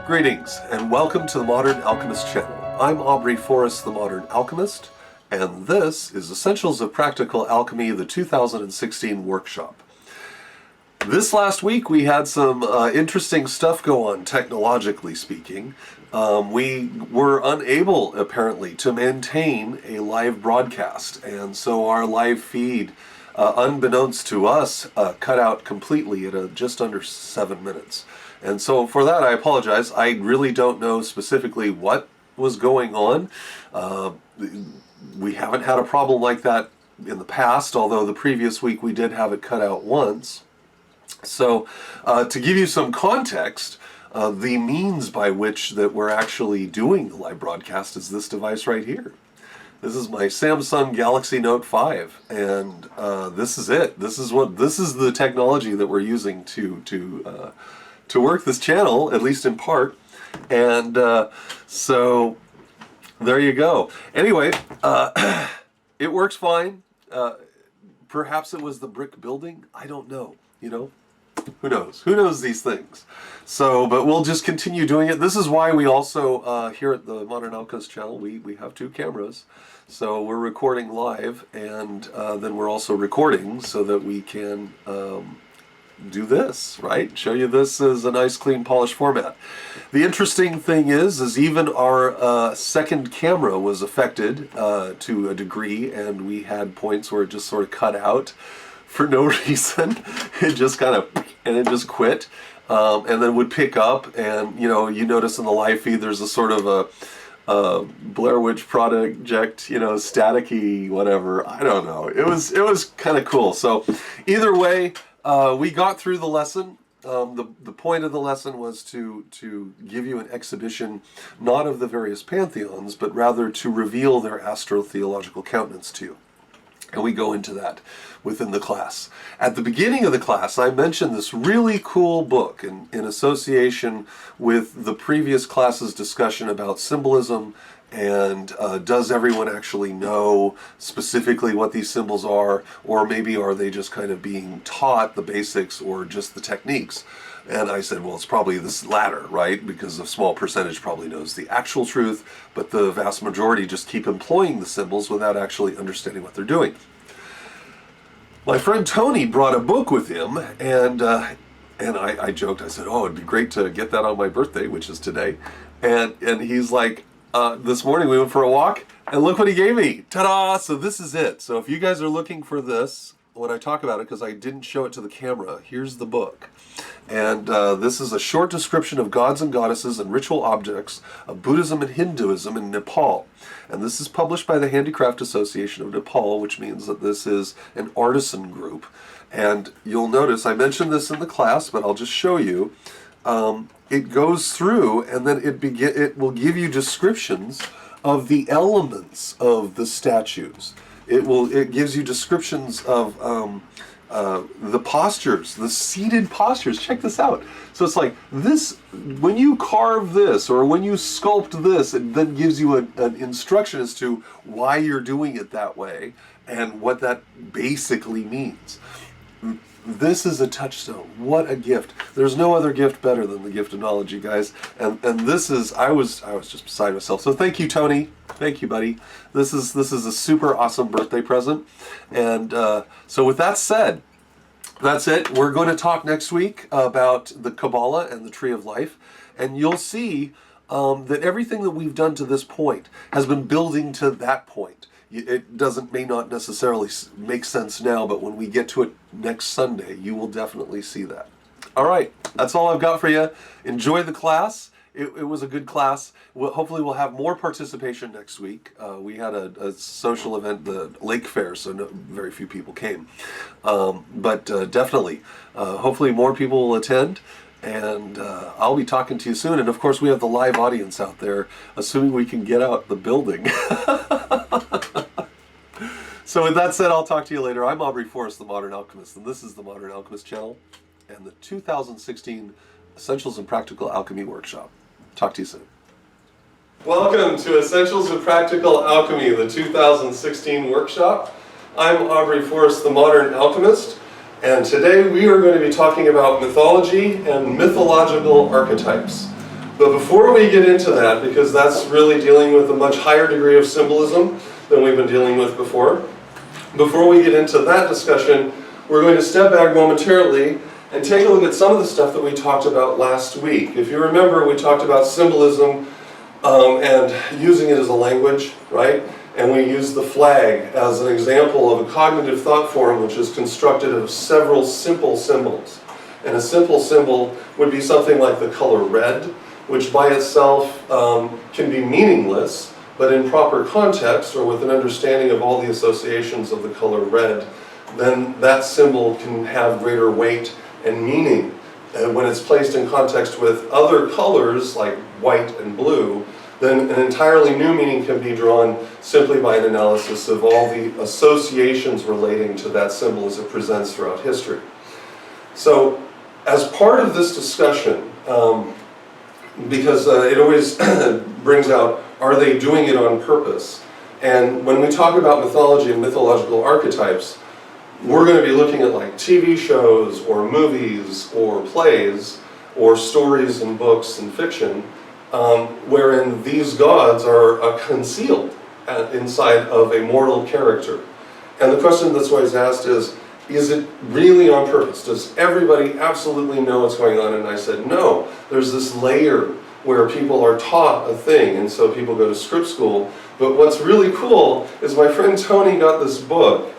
Greetings, and welcome to the Modern Alchemist channel. I'm Aubrey Forrest, the Modern Alchemist, and this is Essentials of Practical Alchemy, the 2016 workshop. This last week we had some interesting stuff go on, technologically speaking. We were unable, apparently, to maintain a live broadcast, and so our live feed, unbeknownst to us, cut out completely at just under 7 minutes. And so for that, I apologize. I really don't know specifically what was going on. We haven't had a problem like that in the past, although the previous week we did have it cut out once. So to give you some context, the means by which that we're actually doing the live broadcast is this device right here. This is my Samsung Galaxy Note 5, and this is it. This is the technology that we're using to work this channel, at least in part. And so there you go. Anyway, it works fine. Perhaps it was the brick building. I don't know. You know, who knows? Who knows these things? So, but we'll just continue doing it. This is why we also, here at the Modern Alchemist channel, we have 2 cameras. So we're recording live, and then we're also recording so that we can do this, right? Show you this as a nice, clean, polished format. The interesting thing is even our second camera was affected to a degree, and we had points where it just sort of cut out for no reason. It just kind of, and it just quit, and then would pick up, and you know, you notice in the live feed there's a sort of a Blair Witch Project, you know, staticky, whatever. I don't know. It was kind of cool. So either way, we got through the lesson. The point of the lesson was to give you an exhibition, not of the various pantheons, but rather to reveal their astrotheological countenance to you. And we go into that within the class. At the beginning of the class, I mentioned this really cool book in association with the previous class's discussion about symbolism and does everyone actually know specifically what these symbols are, or maybe are they just kind of being taught the basics or just the techniques? And I said, well, it's probably this latter, right? Because a small percentage probably knows the actual truth, but the vast majority just keep employing the symbols without actually understanding what they're doing. My friend Tony brought a book with him, and I joked, I said, oh, it'd be great to get that on my birthday, which is today. And he's like, this morning we went for a walk, and look what he gave me. Ta-da! So this is it. So if you guys are looking for this, when I talk about it, because I didn't show it to the camera, here's the book. And this is a short description of gods and goddesses and ritual objects of Buddhism and Hinduism in Nepal. And this is published by the Handicraft Association of Nepal, which means that this is an artisan group. And you'll notice, I mentioned this in the class, but I'll just show you. It goes through, and then it will give you descriptions of the elements of the statues. It gives you descriptions of the postures, the seated postures. Check this out. So it's like this, when you carve this or when you sculpt this, it then gives you an instruction as to why you're doing it that way and what that basically means. This is a touchstone. What a gift. There's no other gift better than the gift of knowledge, you guys. And this is, I was just beside myself. So thank you, Tony. Thank you, buddy. This is a super awesome birthday present. And so with that said, that's it. We're going to talk next week about the Kabbalah and the Tree of Life. And you'll see that everything that we've done to this point has been building to that point. It may not necessarily make sense now, but when we get to it next Sunday, you will definitely see that. All right, that's all I've got for you. Enjoy the class. It was a good class. Hopefully we'll have more participation next week. We had a social event, the Lake Fair, so very few people came. But definitely, hopefully more people will attend. And I'll be talking to you soon. And of course, we have the live audience out there, assuming we can get out the building. So with that said, I'll talk to you later. I'm Aubrey Forrest, the Modern Alchemist, and this is the Modern Alchemist channel and the 2016 Essentials in Practical Alchemy workshop. Talk to you soon. Welcome to Essentials in Practical Alchemy, the 2016 workshop. I'm Aubrey Forrest, the Modern Alchemist. And today we are going to be talking about mythology and mythological archetypes. But before we get into that, because that's really dealing with a much higher degree of symbolism than we've been dealing with before we get into that discussion, we're going to step back momentarily and take a look at some of the stuff that we talked about last week. If you remember, we talked about symbolism and using it as a language, right? And we used the flag as an example of a cognitive thought form which is constructed of several simple symbols. And a simple symbol would be something like the color red, which by itself can be meaningless, but in proper context or with an understanding of all the associations of the color red, then that symbol can have greater weight and meaning. And when it's placed in context with other colors like white and blue, then an entirely new meaning can be drawn simply by an analysis of all the associations relating to that symbol as it presents throughout history. So, as part of this discussion, because it always brings out, are they doing it on purpose? And when we talk about mythology and mythological archetypes, we're going to be looking at like TV shows or movies or plays or stories and books and fiction wherein these gods are concealed inside of a mortal character. And the question that's always asked is it really on purpose? Does everybody absolutely know what's going on? And I said, no. There's this layer where people are taught a thing, and so people go to script school. But what's really cool is my friend Tony got this book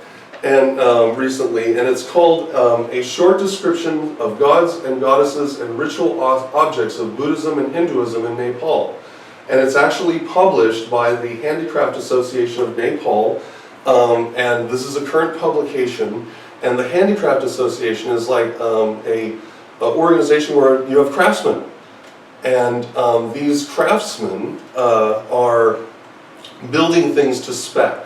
and recently, and it's called A Short Description of Gods and Goddesses and Ritual Objects of Buddhism and Hinduism in Nepal. And it's actually published by the Handicraft Association of Nepal, and this is a current publication. And the Handicraft Association is like a organization where you have craftsmen. And these craftsmen are building things to spec.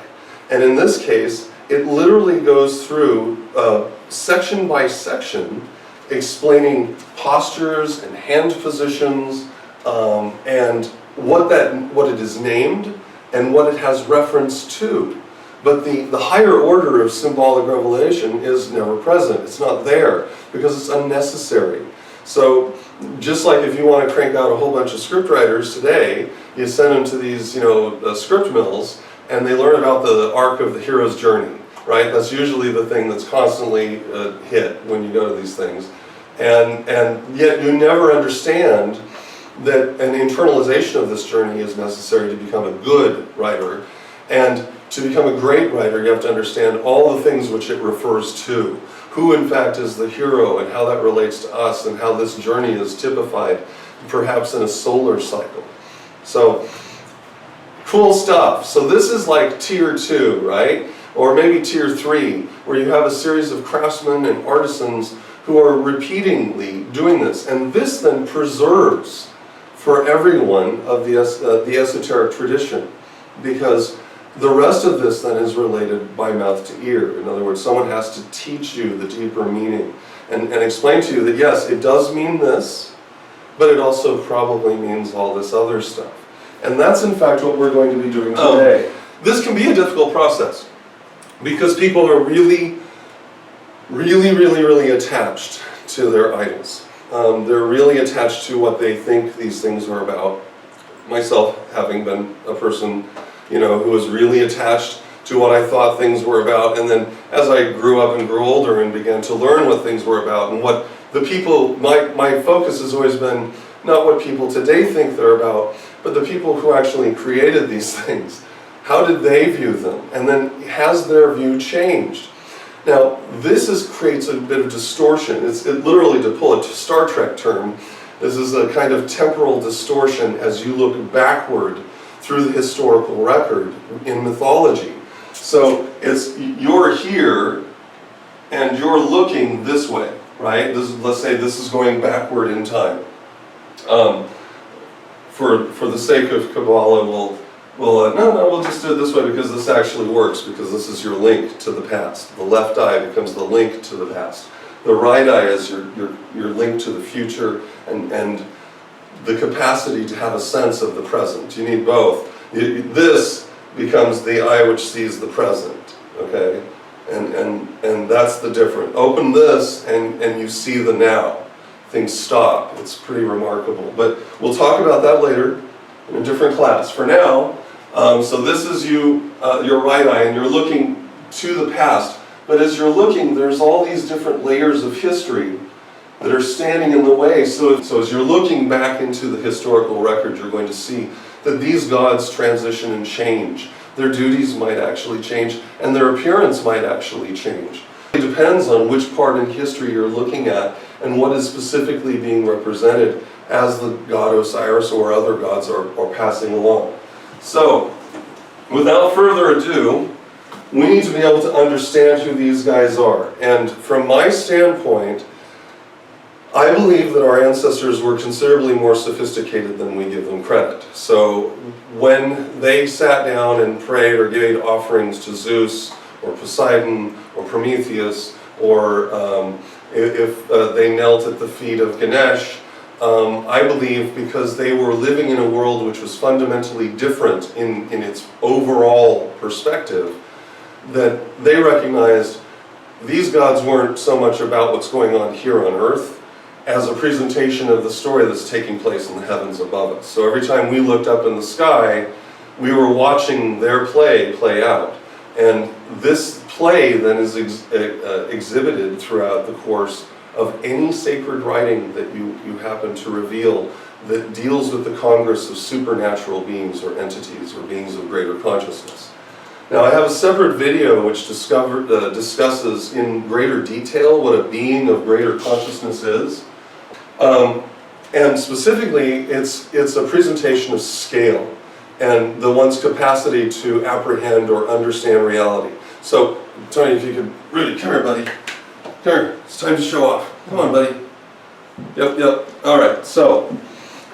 And in this case, it literally goes through section by section, explaining postures and hand positions, and what it is named and what it has reference to. But the higher order of symbolic revelation is never present. It's not there because it's unnecessary. So just like if you want to crank out a whole bunch of scriptwriters today, you send them to these script mills and they learn about the arc of the hero's journey, right? That's usually the thing that's constantly hit when you go to these things. And yet you never understand that an internalization of this journey is necessary to become a good writer. And to become a great writer, you have to understand all the things which it refers to. Who, in fact, is the hero and how that relates to us and how this journey is typified, perhaps in a solar cycle. So, cool stuff. So this is like tier 2, right? Or maybe tier 3, where you have a series of craftsmen and artisans who are repeatedly doing this. And this then preserves for everyone of the esoteric tradition, because the rest of this then is related by mouth to ear. In other words, someone has to teach you the deeper meaning and explain to you that yes, it does mean this, but it also probably means all this other stuff. And that's in fact what we're going to be doing today. This can be a difficult process because people are really attached to their idols. They're really attached to what they think these things are about. Myself, having been a person who was really attached to what I thought things were about. And then as I grew up and grew older and began to learn what things were about and what the people, my focus has always been not what people today think they're about, but the people who actually created these things. How did they view them? And then has their view changed? Now, this creates a bit of distortion. It literally, to pull a Star Trek term, this is a kind of temporal distortion as you look backward through the historical record in mythology. So you're here and you're looking this way, right? Let's say this is going backward in time. For the sake of Kabbalah, we'll just do it this way because this actually works, because this is your link to the past. The left eye becomes the link to the past. The right eye is your link to the future and the capacity to have a sense of the present. You need both. This becomes the eye which sees the present, okay? And that's the difference. Open this and you see the now. things stop. It's pretty remarkable. But we'll talk about that later in a different class. For now, so this is your right eye, and you're looking to the past. But as you're looking, there's all these different layers of history that are standing in the way. So as you're looking back into the historical record, you're going to see that these gods transition and change. Their duties might actually change, and their appearance might actually change. It depends on which part in history you're looking at and what is specifically being represented as the god Osiris or other gods are passing along. So, without further ado, we need to be able to understand who these guys are. And from my standpoint, I believe that our ancestors were considerably more sophisticated than we give them credit. So when they sat down and prayed or gave offerings to Zeus or Poseidon or Prometheus, or if they knelt at the feet of Ganesh, I believe because they were living in a world which was fundamentally different in its overall perspective, that they recognized these gods weren't so much about what's going on here on earth as a presentation of the story that's taking place in the heavens above us. So every time we looked up in the sky, we were watching their play out. And this play then is exhibited throughout the course of any sacred writing that you happen to reveal that deals with the congress of supernatural beings or entities or beings of greater consciousness. Now I have a separate video which discusses in greater detail what a being of greater consciousness is. And specifically, it's a presentation of scale and the one's capacity to apprehend or understand reality. So, Tony, if you could really, come here, buddy. Come here, it's time to show off. Come on, buddy. Yep. All right, so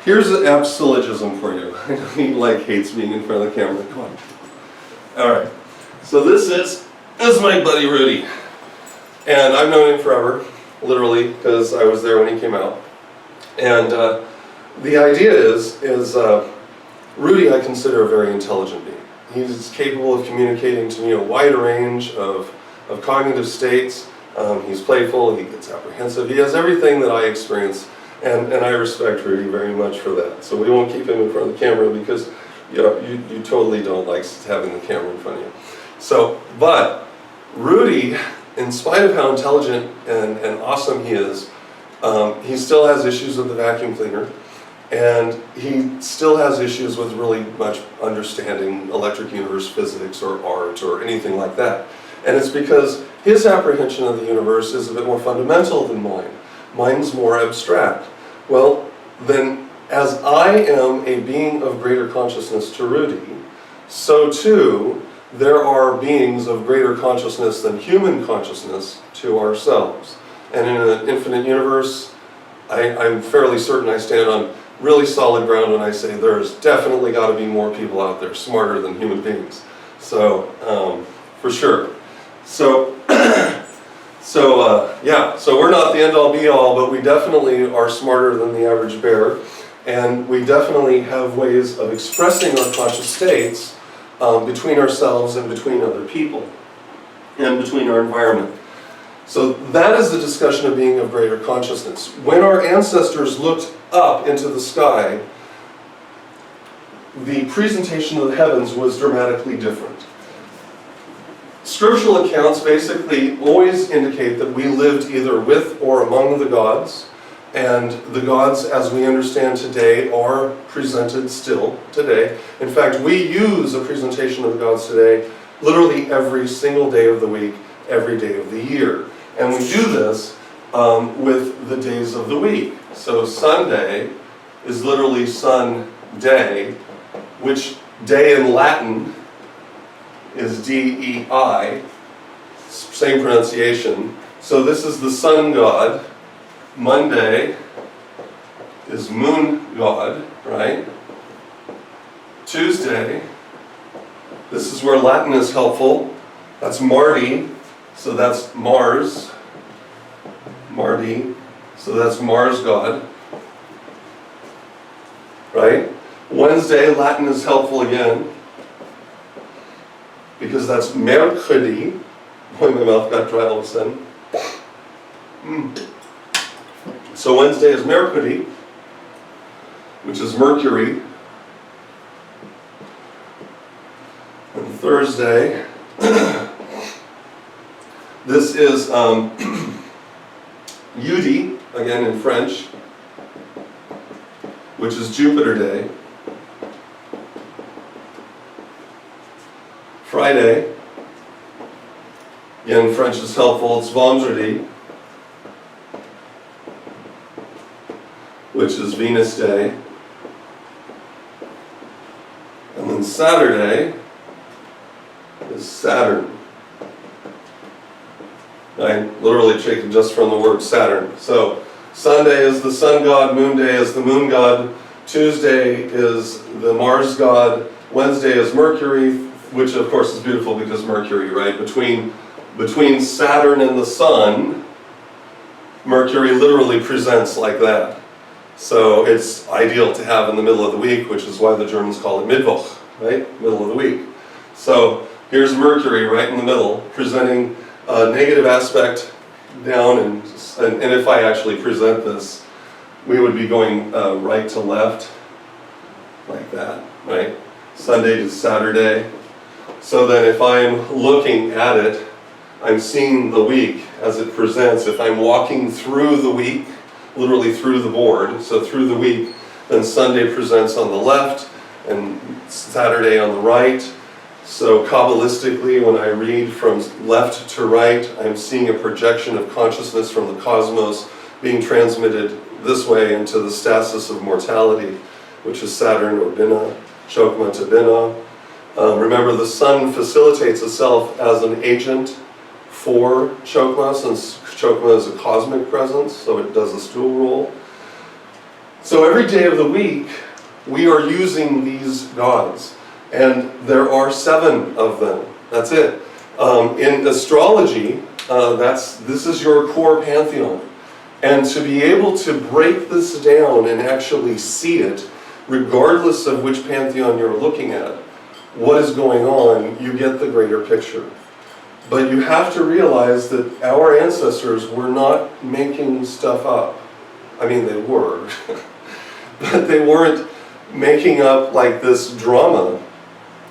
here's an apt syllogism for you. I know he hates being in front of the camera. Come on. All right, so this is my buddy Rudy. And I've known him forever, literally, because I was there when he came out. And the idea is Rudy I consider a very intelligent being. He's capable of communicating to me a wide range of cognitive states. He's playful, he gets apprehensive, he has everything that I experience, and I respect Rudy very much for that. So we won't keep him in front of the camera because you totally don't like having the camera in front of you. So, but Rudy, in spite of how intelligent and awesome he is, he still has issues with the vacuum cleaner, and he still has issues with really much understanding electric universe physics or art or anything like that. And it's because his apprehension of the universe is a bit more fundamental than mine. Mine's more abstract. Well, then, as I am a being of greater consciousness to Rudy, so too there are beings of greater consciousness than human consciousness to ourselves. And in an infinite universe, I'm fairly certain I stand on really solid ground when I say there's definitely got to be more people out there smarter than human beings. So, for sure. So we're not the end-all be-all, but we definitely are smarter than the average bear, and we definitely have ways of expressing our conscious states between ourselves and between other people, and between our environment. So that is the discussion of being of greater consciousness. When our ancestors looked up into the sky, the presentation of the heavens was dramatically different. Scriptural accounts basically always indicate that we lived either with or among the gods, and the gods as we understand today are presented still today. In fact, we use a presentation of the gods today literally every single day of the week, every day of the year. And we do this with the days of the week. So Sunday is literally sun day, which day in Latin is D-E-I, same pronunciation. So this is the sun god. Monday is moon god, right? Tuesday, this is where Latin is helpful. That's Mardi, so that's Mars. Mardi, so that's Mars god, right? Wednesday, Latin is helpful again, because that's Mercredi. Boy, my mouth got dry all of a sudden. So Wednesday is Mercury, which is Mercury. And Thursday, this is Jeudi, again in French, which is Jupiter Day. Friday, again French is helpful, it's Vendredi, which is Venus Day. And then Saturday is Saturn. I literally taken just from the word Saturn. So Sunday is the sun god, Moon Day is the moon god, Tuesday is the Mars god, Wednesday is Mercury, which of course is beautiful because Mercury, right? Between Saturn and the sun, Mercury literally presents like that. So it's ideal to have in the middle of the week, which is why the Germans call it Mittwoch, right? Middle of the week. So here's Mercury right in the middle, presenting a negative aspect down, and if I actually present this, we would be going right to left, like that, right? Sunday to Saturday. So then if I'm looking at it, I'm seeing the week as it presents. If I'm walking through the week, literally through the board, so through the week, then Sunday presents on the left and Saturday on the right. So Kabbalistically, when I read from left to right, I'm seeing a projection of consciousness from the cosmos being transmitted this way into the stasis of mortality, which is Saturn or Binah, Chokmah to Binah. Remember, the sun facilitates itself as an agent for Chokmah, since Chokmah is a cosmic presence, so it does this dual role. So every day of the week, we are using these gods, and there are 7 of them. That's it. In astrology, this is your core pantheon. And to be able to break this down and actually see it, regardless of which pantheon you're looking at, what is going on, you get the greater picture. But you have to realize that our ancestors were not making stuff up. I mean, they were, but they weren't making up like this drama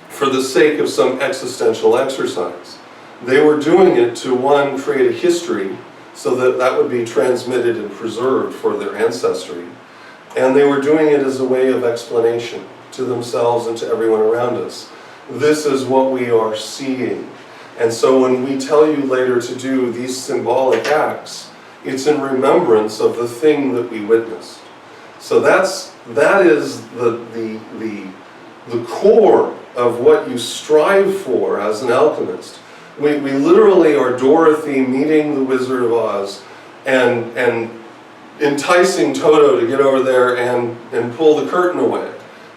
for the sake of some existential exercise. They were doing it to, one, create a history so that that would be transmitted and preserved for their ancestry. And they were doing it as a way of explanation to themselves and to everyone around us. This is what we are seeing. And so when we tell you later to do these symbolic acts, it's in remembrance of the thing that we witnessed. So that is the core of what you strive for as an alchemist. We literally are Dorothy meeting the Wizard of Oz and enticing Toto to get over there and pull the curtain away,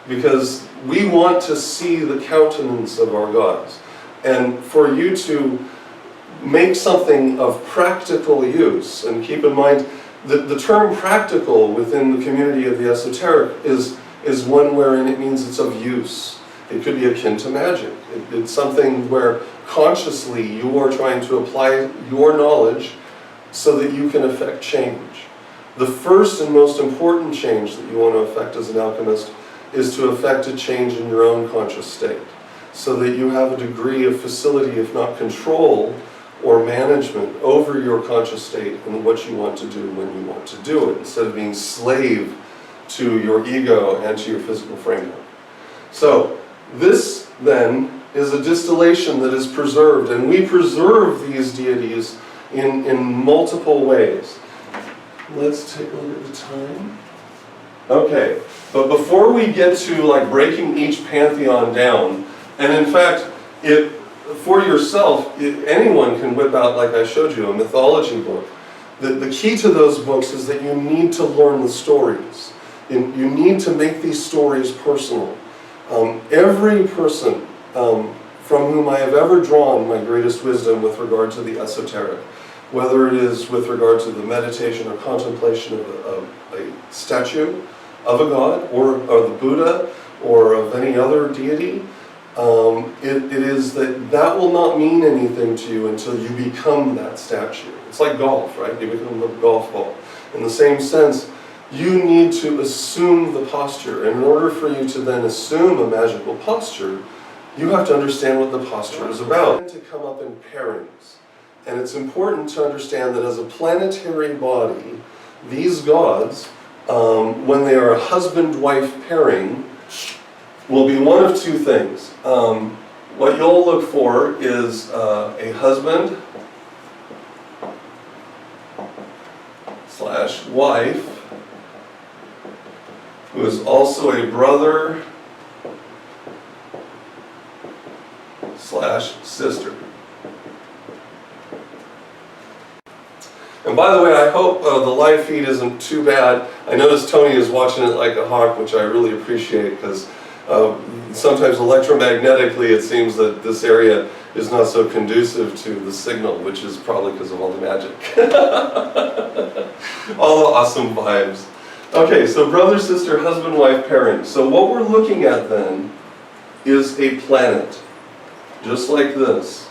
because we want to see the countenance of our gods. And for you to make something of practical use, and keep in mind that the term practical within the community of the esoteric is one wherein it means it's of use. It could be akin to magic. It's something where consciously you are trying to apply your knowledge so that you can affect change. The first and most important change that you want to affect as an alchemist is to affect a change in your own conscious state, so that you have a degree of facility, if not control, or management over your conscious state and what you want to do when you want to do it, instead of being slave to your ego and to your physical framework. So this then is a distillation that is preserved, and we preserve these deities in multiple ways. Let's take a look at the time. Okay, but before we get to like breaking each pantheon down, and in fact, for yourself, anyone can whip out, like I showed you, a mythology book. The key to those books is that you need to learn the stories. You need to make these stories personal. Every person from whom I have ever drawn my greatest wisdom with regard to the esoteric, whether it is with regard to the meditation or contemplation of a statue of a god, or the Buddha, or of any other deity, it is that will not mean anything to you until you become that statue. It's like golf, right? You become a golf ball. In the same sense, you need to assume the posture. And in order for you to then assume a magical posture, you have to understand what the posture is about. They tend to come up in pairings. And it's important to understand that as a planetary body, these gods, when they are a husband-wife pairing, will be one of two things. What you'll look for is a husband / wife who is also a brother / sister. And by the way, I hope the live feed isn't too bad. I notice Tony is watching it like a hawk, which I really appreciate, because sometimes electromagnetically it seems that this area is not so conducive to the signal, which is probably because of all the magic. All the awesome vibes. Okay, so brother, sister, husband, wife pairing. So what we're looking at then is a planet, just like this.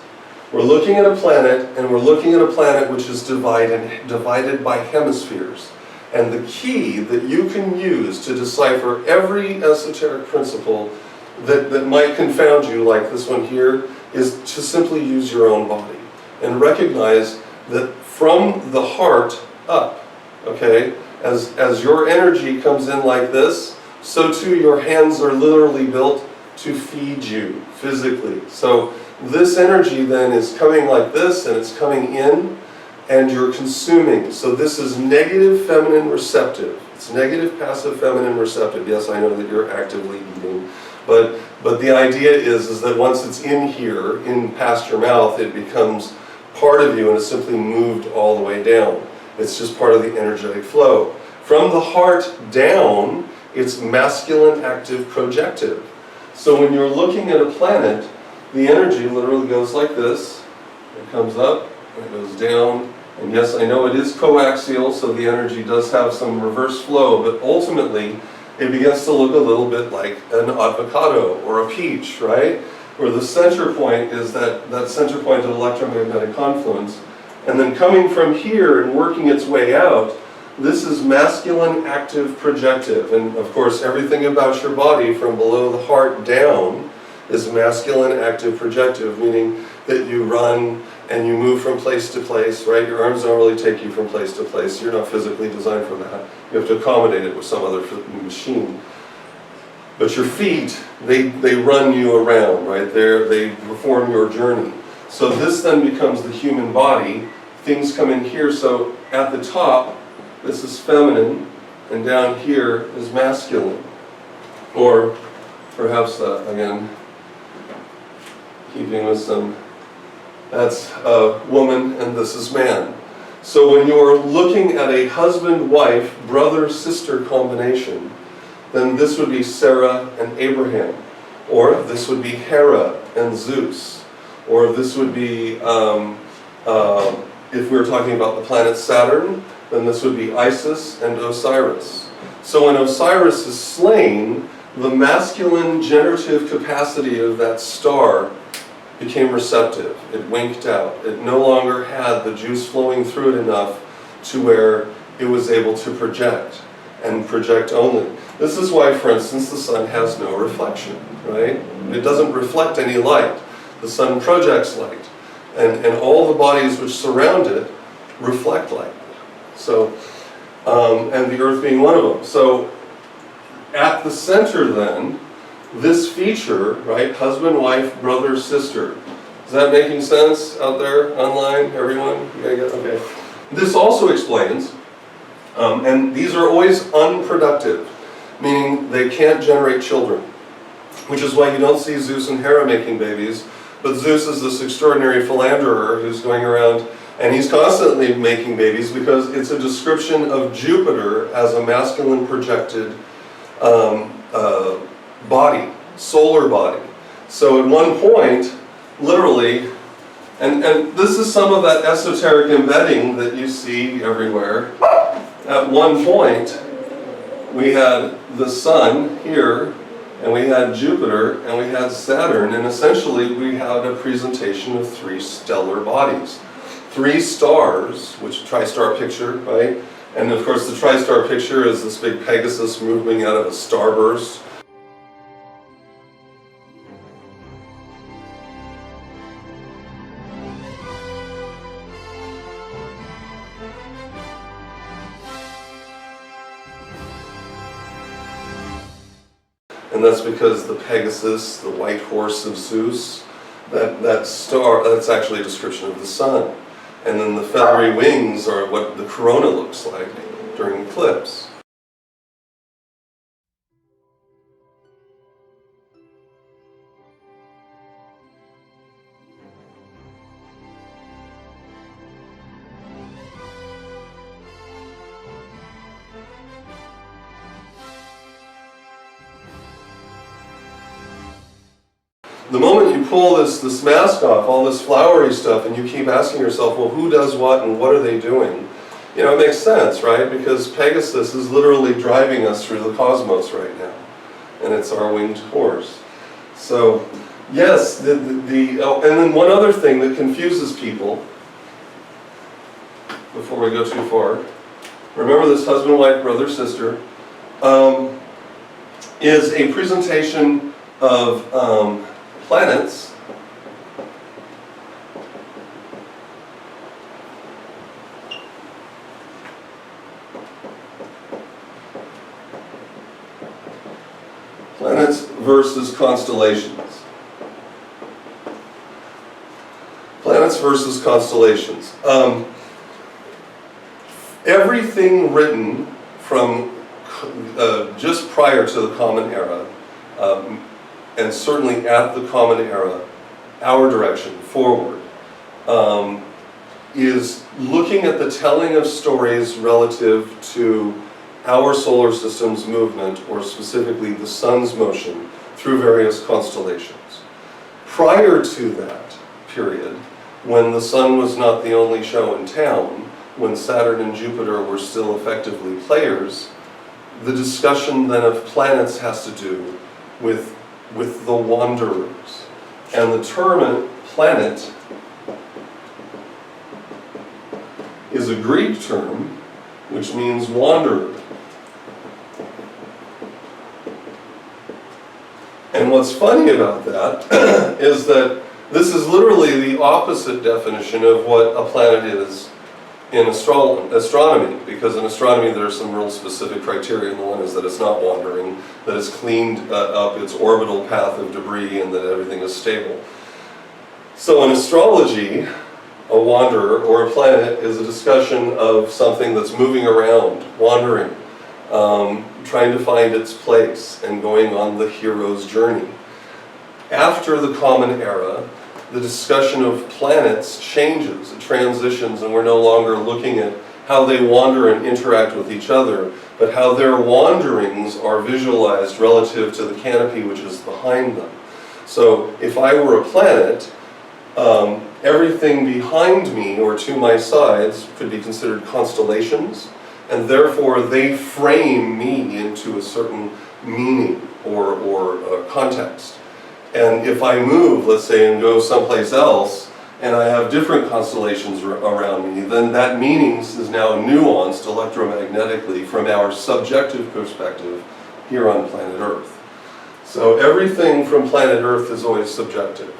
We're looking at a planet, and we're looking at a planet which is divided by hemispheres. And the key that you can use to decipher every esoteric principle that might confound you, like this one here, is to simply use your own body and recognize that from the heart up, okay, as your energy comes in like this, so too your hands are literally built to feed you physically. So this energy then is coming like this, and it's coming in, and you're consuming. So this is negative feminine receptive. It's negative passive feminine receptive. Yes, I know that you're actively eating, but the idea is that once it's in here, in past your mouth, it becomes part of you and it's simply moved all the way down. It's just part of the energetic flow. From the heart down, it's masculine active projective. So when you're looking at a planet, the energy literally goes like this. It comes up, and it goes down. And yes, I know it is coaxial, so the energy does have some reverse flow, but ultimately it begins to look a little bit like an avocado or a peach, right? Where the center point is that center point of electromagnetic confluence. And then coming from here and working its way out, this is masculine active projective. And of course, everything about your body from below the heart down is masculine active projective, meaning that you run and you move from place to place, right? Your arms don't really take you from place to place. You're not physically designed for that. You have to accommodate it with some other machine. But your feet, they run you around, right? They perform your journey. So this then becomes the human body. Things come in here, so at the top, this is feminine, and down here is masculine. Or perhaps, again, keeping with some, that's woman and this is man. So when you're looking at a husband-wife, brother-sister combination, then this would be Sarah and Abraham. Or this would be Hera and Zeus. Or this would be, if we were talking about the planet Saturn, then this would be Isis and Osiris. So when Osiris is slain, the masculine generative capacity of that star became receptive. It winked out. It no longer had the juice flowing through it enough to where it was able to project, and project only. This is why, for instance, the sun has no reflection, right? It doesn't reflect any light. The sun projects light, and all the bodies which surround it reflect light. So, and the earth being one of them. So, at the center then, this feature, right, husband, wife, brother, sister. Is that making sense out there, online, everyone? Okay. This also explains, and these are always unproductive, meaning they can't generate children, which is why you don't see Zeus and Hera making babies, but Zeus is this extraordinary philanderer who's going around, and he's constantly making babies because it's a description of Jupiter as a masculine projected body, solar body. So at one point, literally, and this is some of that esoteric embedding that you see everywhere. At one point, we had the sun here, and we had Jupiter, and we had Saturn, and essentially we had a presentation of three stellar bodies. Three stars, which tri-star picture, right? And of course the tri-star picture is this big Pegasus moving out of a starburst. And that's because the Pegasus, the white horse of Zeus, that star, that's actually a description of the sun. And then the feathery wings are what the corona looks like during eclipse. The moment you pull this mask off, all this flowery stuff, and you keep asking yourself, well, who does what and what are they doing? You know, it makes sense, right? Because Pegasus is literally driving us through the cosmos right now. And it's our winged horse. So, yes, and then one other thing that confuses people, before we go too far, remember this husband, wife, brother, sister, is a presentation of planets versus constellations. Planets versus constellations. Everything written from just prior to the Common Era, and certainly at the Common Era, our direction forward, is looking at the telling of stories relative to our solar system's movement, or specifically the sun's motion, through various constellations. Prior to that period, when the sun was not the only show in town, when Saturn and Jupiter were still effectively players, the discussion then of planets has to do with the wanderers. And the term planet is a Greek term which means wanderer. And what's funny about that is that this is literally the opposite definition of what a planet is in astronomy, because in astronomy there are some real specific criteria, and the one is that it's not wandering, that it's cleaned up its orbital path of debris, and that everything is stable. So in astrology, a wanderer or a planet is a discussion of something that's moving around, wandering, trying to find its place and going on the hero's journey. After the Common Era, the discussion of planets changes, it transitions, and we're no longer looking at how they wander and interact with each other, but how their wanderings are visualized relative to the canopy which is behind them. So if I were a planet, everything behind me or to my sides could be considered constellations, and therefore they frame me into a certain meaning or context. And if I move, let's say, and go someplace else, and I have different constellations around me, then that meaning is now nuanced electromagnetically from our subjective perspective here on planet Earth. So everything from planet Earth is always subjective.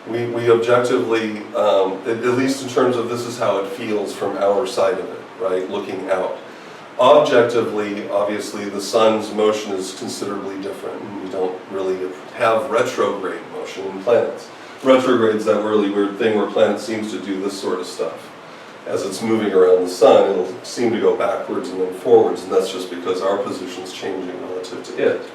We objectively, at least in terms of this is how it feels from our side of it, right, looking out. Objectively, obviously, the sun's motion is considerably different. We don't really have retrograde motion in planets. Retrograde's that really weird thing where planets seems to do this sort of stuff. As it's moving around the sun, it'll seem to go backwards and then forwards, and that's just because our position's changing relative to it.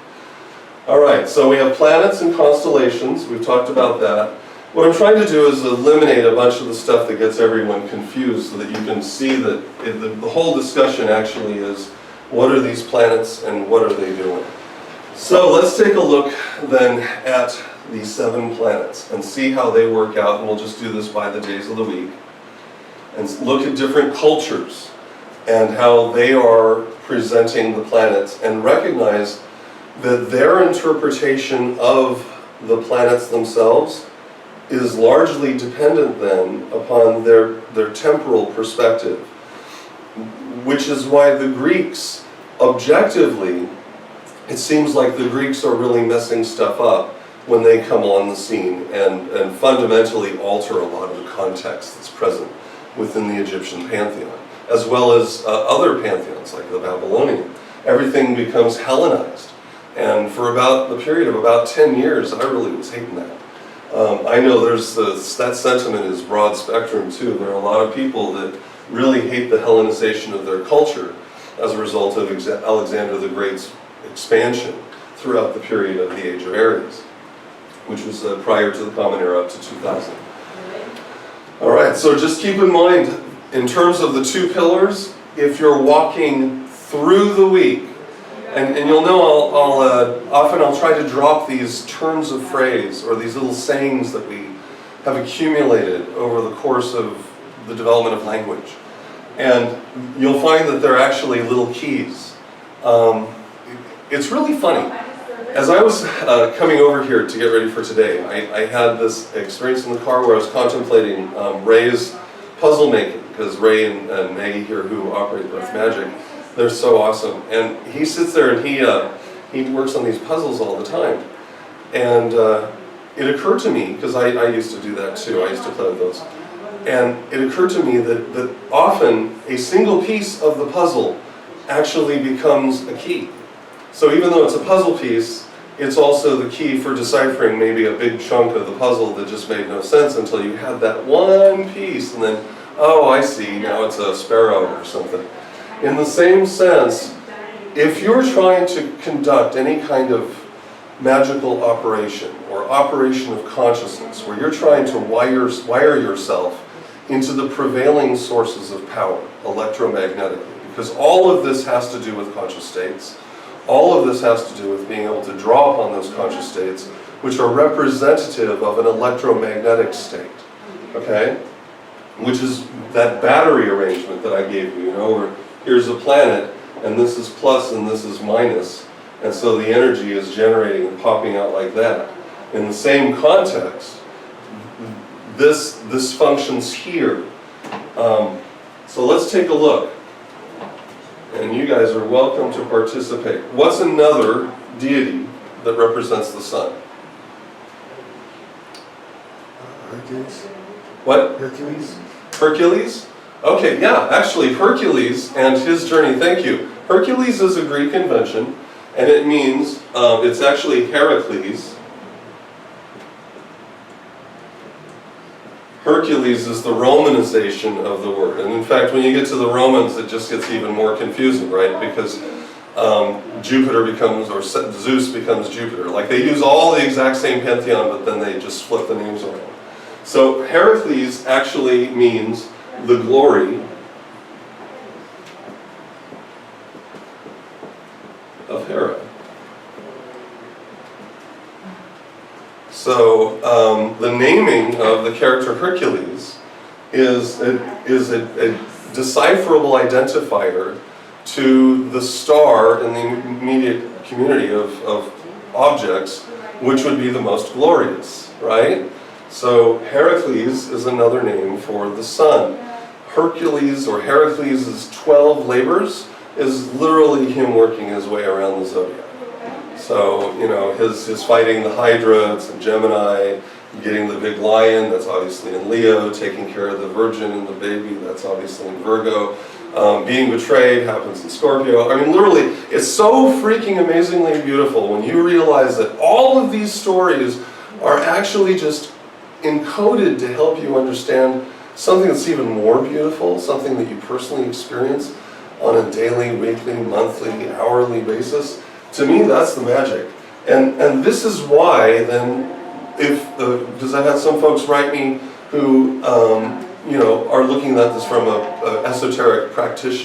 All right, so we have planets and constellations. We've talked about that. What I'm trying to do is eliminate a bunch of the stuff that gets everyone confused so that you can see that the whole discussion actually is, what are these planets and what are they doing? So let's take a look then at the 7 planets and see how they work out, and we'll just do this by the days of the week, and look at different cultures and how they are presenting the planets, and recognize that their interpretation of the planets themselves is largely dependent then upon their temporal perspective. which is why the Greeks, objectively, it seems like the Greeks are really messing stuff up when they come on the scene and fundamentally alter a lot of the context that's present within the Egyptian pantheon, as well as other pantheons like the Babylonian. Everything becomes Hellenized. And for about the period of about 10 years, I really was hating that. I know that sentiment is broad spectrum too. There are a lot of people that really hate the Hellenization of their culture as a result of Alexander the Great's expansion throughout the period of the Age of Aries, which was prior to the Common Era up to 2000. All right, so just keep in mind, in terms of the two pillars, if you're walking through the week, and you'll know often I'll try to drop these turns of phrase or these little sayings that we have accumulated over the course of the development of language. And you'll find that they're actually little keys. It's really funny. As I was coming over here to get ready for today, I had this experience in the car where I was contemplating Ray's puzzle making, because Ray and Maggie here, who operate Earth Magic, they're so awesome. And he sits there and he works on these puzzles all the time. And it occurred to me, because I used to do that too, I used to play with those. And it occurred to me that often a single piece of the puzzle actually becomes a key. So even though it's a puzzle piece, it's also the key for deciphering maybe a big chunk of the puzzle that just made no sense until you had that one piece, and then, oh, I see, now it's a sparrow or something. In the same sense, if you're trying to conduct any kind of magical operation or operation of consciousness, where you're trying to wire yourself into the prevailing sources of power, electromagnetically, because all of this has to do with conscious states. All of this has to do with being able to draw upon those conscious states, which are representative of an electromagnetic state, okay? Which is that battery arrangement that I gave you, where here's a planet, and this is plus and this is minus, and so the energy is generating and popping out like that. In the same context, this functions here. So let's take a look. And you guys are welcome to participate. What's another deity that represents the sun? Hercules. What? Hercules. Hercules? Okay, yeah, actually Hercules and his journey, thank you. Hercules is a Greek invention, and it means, it's actually Heracles. Hercules is the Romanization of the word. And in fact, when you get to the Romans, it just gets even more confusing, right? Because Jupiter becomes, or Zeus becomes Jupiter. Like, they use all the exact same pantheon, but then they just flip the names around. So Heracles actually means the glory of Hera. So the naming of the character Hercules is a decipherable identifier to the star in the immediate community of objects, which would be the most glorious, right? So Heracles is another name for the sun. Hercules, or Heracles' 12 labors, is literally him working his way around the zodiac. So, his fighting the Hydra, it's in Gemini, getting the big lion, that's obviously in Leo, taking care of the virgin and the baby, that's obviously in Virgo. Being betrayed happens in Scorpio. I mean, literally, it's so freaking amazingly beautiful when you realize that all of these stories are actually just encoded to help you understand something that's even more beautiful, something that you personally experience on a daily, weekly, monthly, hourly basis. To me, that's the magic. And this is why then, because I had some folks write me who are looking at this from a esoteric practice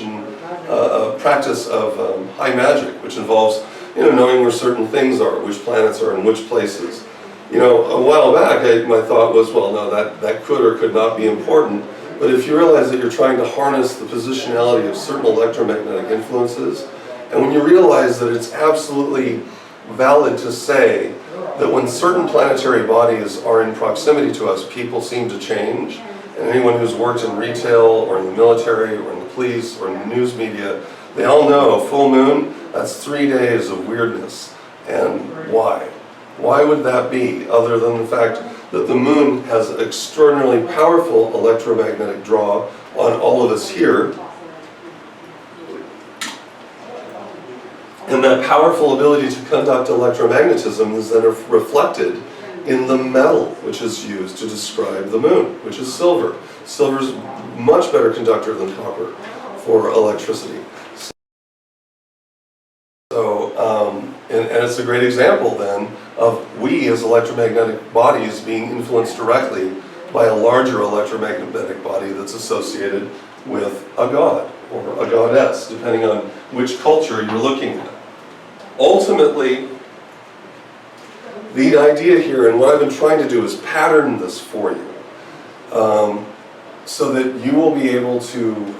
of high magic, which involves knowing where certain things are, which planets are in which places. A while back, my thought was, well, no, that could or could not be important. But if you realize that you're trying to harness the positionality of certain electromagnetic influences, and when you realize that it's absolutely valid to say that when certain planetary bodies are in proximity to us, people seem to change, and anyone who's worked in retail or in the military or in the please, or news media, they all know full moon, that's 3 days of weirdness. And why? Why would that be, other than the fact that the moon has an extraordinarily powerful electromagnetic draw on all of us here, and that powerful ability to conduct electromagnetism is then reflected in the metal which is used to describe the moon, which is silver. Silver is a much better conductor than copper for electricity. So, and it's a great example then of we as electromagnetic bodies being influenced directly by a larger electromagnetic body that's associated with a god or a goddess, depending on which culture you're looking at. Ultimately, the idea here, and what I've been trying to do, is pattern this for you, so that you will be able to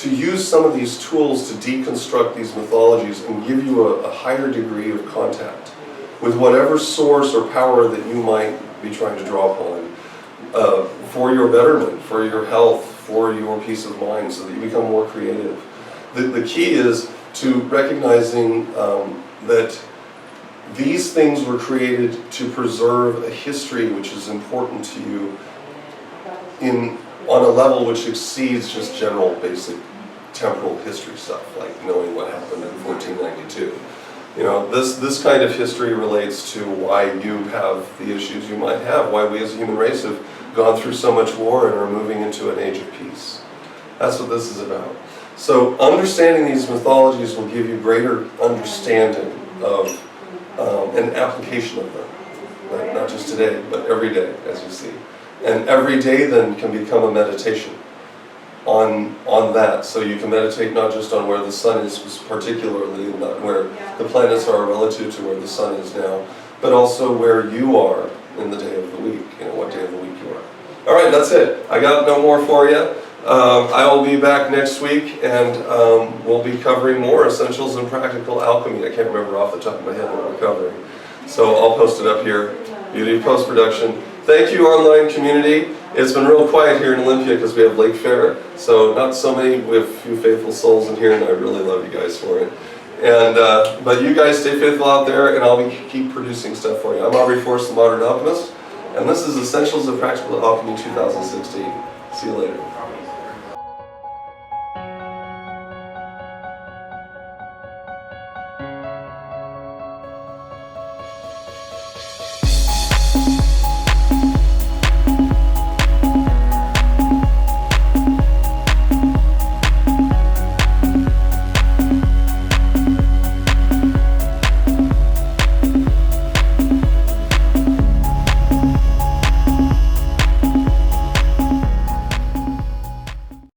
use some of these tools to deconstruct these mythologies and give you a higher degree of contact with whatever source or power that you might be trying to draw upon for your betterment, for your health, for your peace of mind, so that you become more creative. The key is to recognizing that these things were created to preserve a history which is important to you on a level which exceeds just general basic temporal history stuff, like knowing what happened in 1492. You know, this kind of history relates to why you have the issues you might have, why we as a human race have gone through so much war and are moving into an age of peace. That's what this is about. So understanding these mythologies will give you greater understanding of and application of them, like not just today, but every day, as you see. And every day then can become a meditation on that. So you can meditate not just on where the sun is particularly, not where the planets are relative to where the sun is now, but also where you are in the day of the week, you know, what day of the week you are. All right, that's it. I got no more for you. I will be back next week, and we'll be covering more essentials in practical alchemy. I can't remember off the top of my head what we're covering. So I'll post it up here. Beauty post-production. Thank you, online community. It's been real quiet here in Olympia because we have Lake Fair, so not so many. We have a few faithful souls in here, and I really love you guys for it. And but you guys stay faithful out there, and I'll keep producing stuff for you. I'm Aubrey Forrest, the Modern Alchemist, and this is Essentials of Practical Alchemy 2016. See you later.